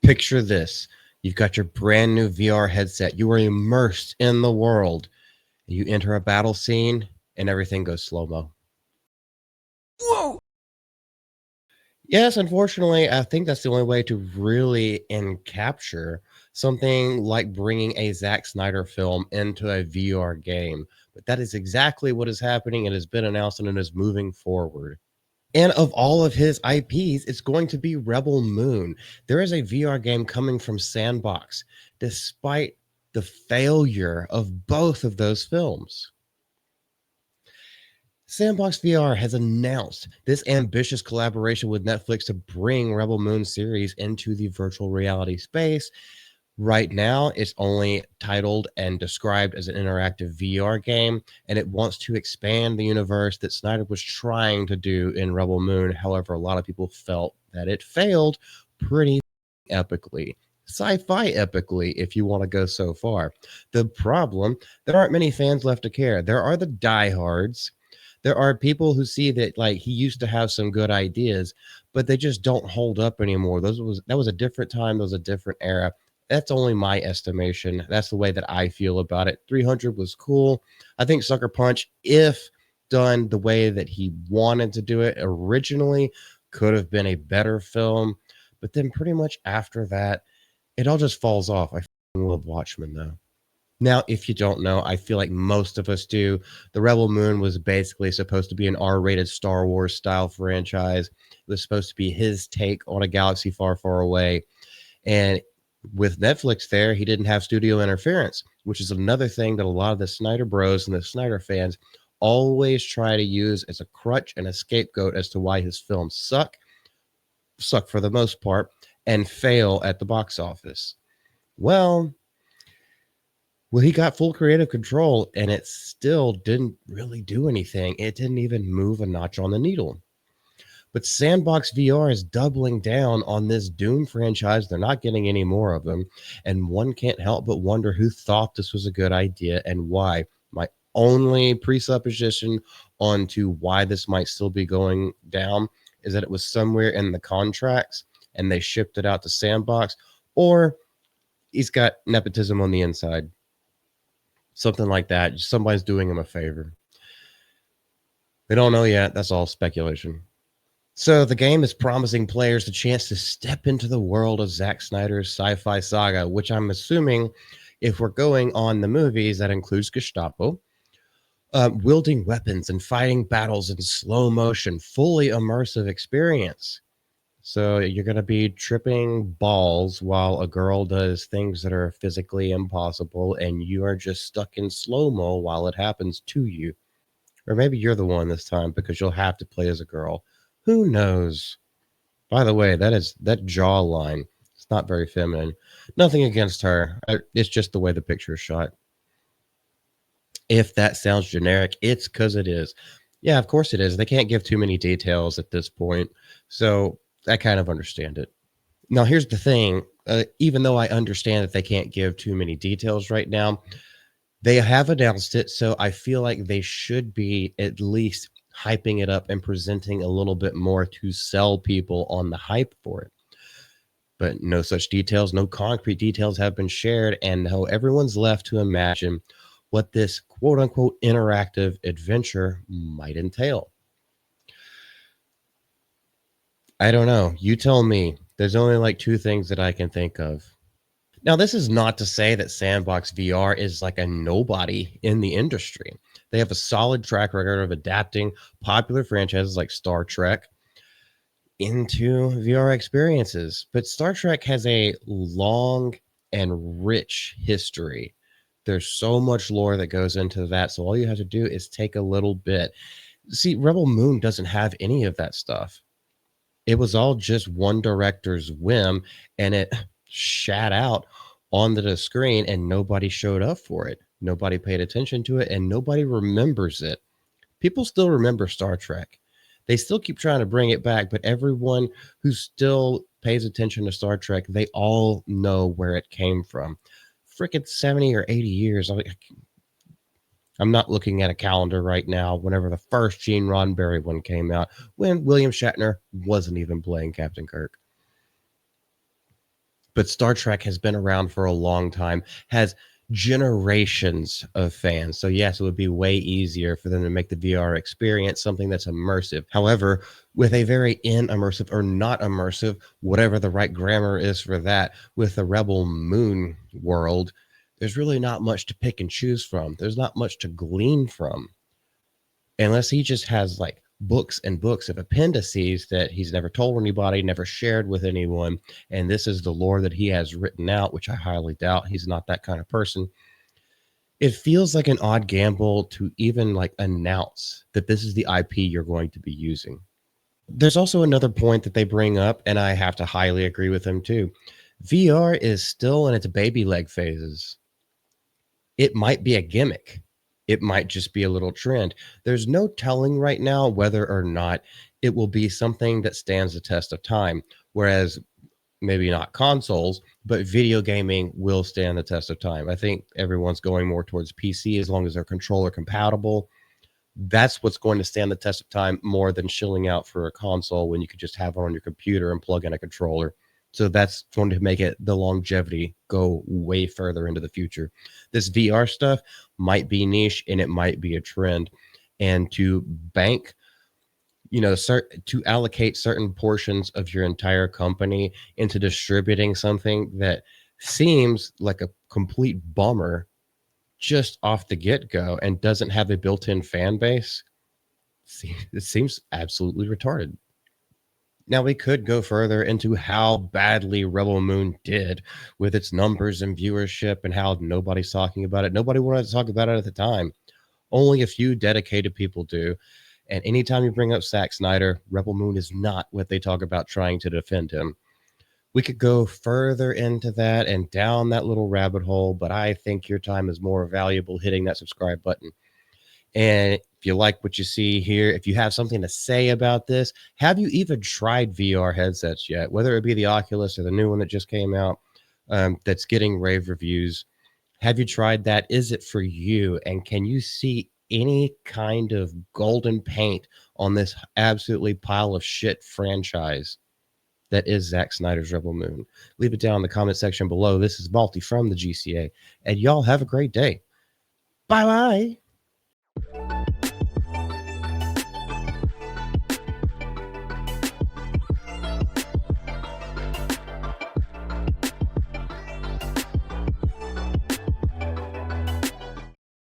Picture this. You've got your brand new VR headset. You are immersed in the world. You enter a battle scene and everything goes slow-mo. Whoa! Yes, unfortunately, I think that's the only way to really capture something like bringing a Zack Snyder film into a VR game. But that is exactly what is happening. It has been announced and it is moving forward. And of all of his IPs, it's going to be Rebel Moon. There is a VR game coming from Sandbox, despite the failure of both of those films. Sandbox VR has announced this ambitious collaboration with Netflix to bring Rebel Moon series into the virtual reality space. Right now, it's only titled and described as an interactive VR game, and it wants to expand the universe that Snyder was trying to do in Rebel Moon. However, a lot of people felt that it failed pretty epically. Sci-fi epically, if you want to go so far. The problem, there aren't many fans left to care. There are the diehards. There are people who see that like he used to have some good ideas, but they just don't hold up anymore. That was a different time, that was a different era. That's only my estimation. That's the way that I feel about it. 300 was cool. I think Sucker Punch, if done the way that he wanted to do it originally, could have been a better film. But then pretty much after that, it all just falls off. I love Watchmen though. Now, if you don't know, I feel like most of us do. The Rebel Moon was basically supposed to be an R-rated Star Wars style franchise. It was supposed to be his take on a galaxy far, far away. And with Netflix there, he didn't have studio interference, which is another thing that a lot of the Snyder bros and the Snyder fans always try to use as a crutch and a scapegoat as to why his films suck for the most part, and fail at the box office. Well, he got full creative control and it still didn't really do anything. It didn't even move a notch on the needle. But Sandbox VR is doubling down on this Doom franchise. They're not getting any more of them. And one can't help but wonder who thought this was a good idea and why. My only presupposition onto why this might still be going down is that it was somewhere in the contracts and they shipped it out to Sandbox, or he's got nepotism on the inside. Something like that. Somebody's doing him a favor. We don't know yet. That's all speculation. So the game is promising players the chance to step into the world of Zack Snyder's sci-fi saga, which I'm assuming, if we're going on the movies, that includes Gestapo, wielding weapons and fighting battles in slow motion, fully immersive experience. So you're going to be tripping balls while a girl does things that are physically impossible, and you are just stuck in slow-mo while it happens to you. Or maybe you're the one this time because you'll have to play as a girl. Who knows? By the way, that jawline. It's not very feminine. Nothing against her. It's just the way the picture is shot. If that sounds generic, it's because it is. Yeah, of course it is. They can't give too many details at this point. So I kind of understand it. Now, here's the thing. Even though I understand that they can't give too many details right now, they have announced it. So I feel like they should be at least hyping it up and presenting a little bit more to sell people on the hype for it. But no such details, no concrete details have been shared. And now everyone's left to imagine what this quote unquote interactive adventure might entail. I don't know. You tell me. There's only like two things that I can think of. Now, this is not to say that Sandbox VR is like a nobody in the industry. They have a solid track record of adapting popular franchises like Star Trek into VR experiences. But Star Trek has a long and rich history. There's so much lore that goes into that. So all you have to do is take a little bit. See, Rebel Moon doesn't have any of that stuff. It was all just one director's whim, and it shat out onto the screen, and nobody showed up for it. Nobody paid attention to it, and nobody remembers it. People still remember Star Trek. They still keep trying to bring it back, but everyone who still pays attention to Star Trek, they all know where it came from. Freaking 70 or 80 years. I'm not looking at a calendar right now. Whenever the first Gene Roddenberry one came out, when William Shatner wasn't even playing Captain Kirk. But Star Trek has been around for a long time, has generations of fans. So yes, it would be way easier for them to make the VR experience something that's immersive. However, with a very immersive or not immersive, whatever the right grammar is for that, with the Rebel Moon world, there's really not much to pick and choose from. There's not much to glean from unless he just has like books and books of appendices that he's never told anybody, never shared with anyone. And this is the lore that he has written out, which I highly doubt. He's not that kind of person. It feels like an odd gamble to even like announce that this is the IP you're going to be using. There's also another point that they bring up, and I have to highly agree with them too. VR is still in its baby leg phases. It might be a gimmick. It might just be a little trend. There's no telling right now whether or not it will be something that stands the test of time. Whereas maybe not consoles, but video gaming will stand the test of time. I think everyone's going more towards PC as long as they're controller compatible. That's what's going to stand the test of time more than shilling out for a console when you could just have it on your computer and plug in a controller. So that's going to make it the longevity go way further into the future. This VR stuff might be niche and it might be a trend. And to bank, to allocate certain portions of your entire company into distributing something that seems like a complete bummer just off the get-go and doesn't have a built-in fan base, it seems absolutely retarded. Now we could go further into how badly Rebel Moon did with its numbers and viewership and how nobody's talking about it. Nobody wanted to talk about it at the time. Only a few dedicated people do. And anytime you bring up Zack Snyder, Rebel Moon is not what they talk about trying to defend him. We could go further into that and down that little rabbit hole, but I think your time is more valuable hitting that subscribe button. And if you like what you see here, if you have something to say about this, have you even tried VR headsets yet? Whether it be the Oculus or the new one that just came out, that's getting rave reviews. Have you tried that? Is it for you? And can you see any kind of golden paint on this absolutely pile of shit franchise that is Zack Snyder's Rebel Moon? Leave it down in the comment section below. This is Balti from the GCA, and y'all have a great day. Bye bye.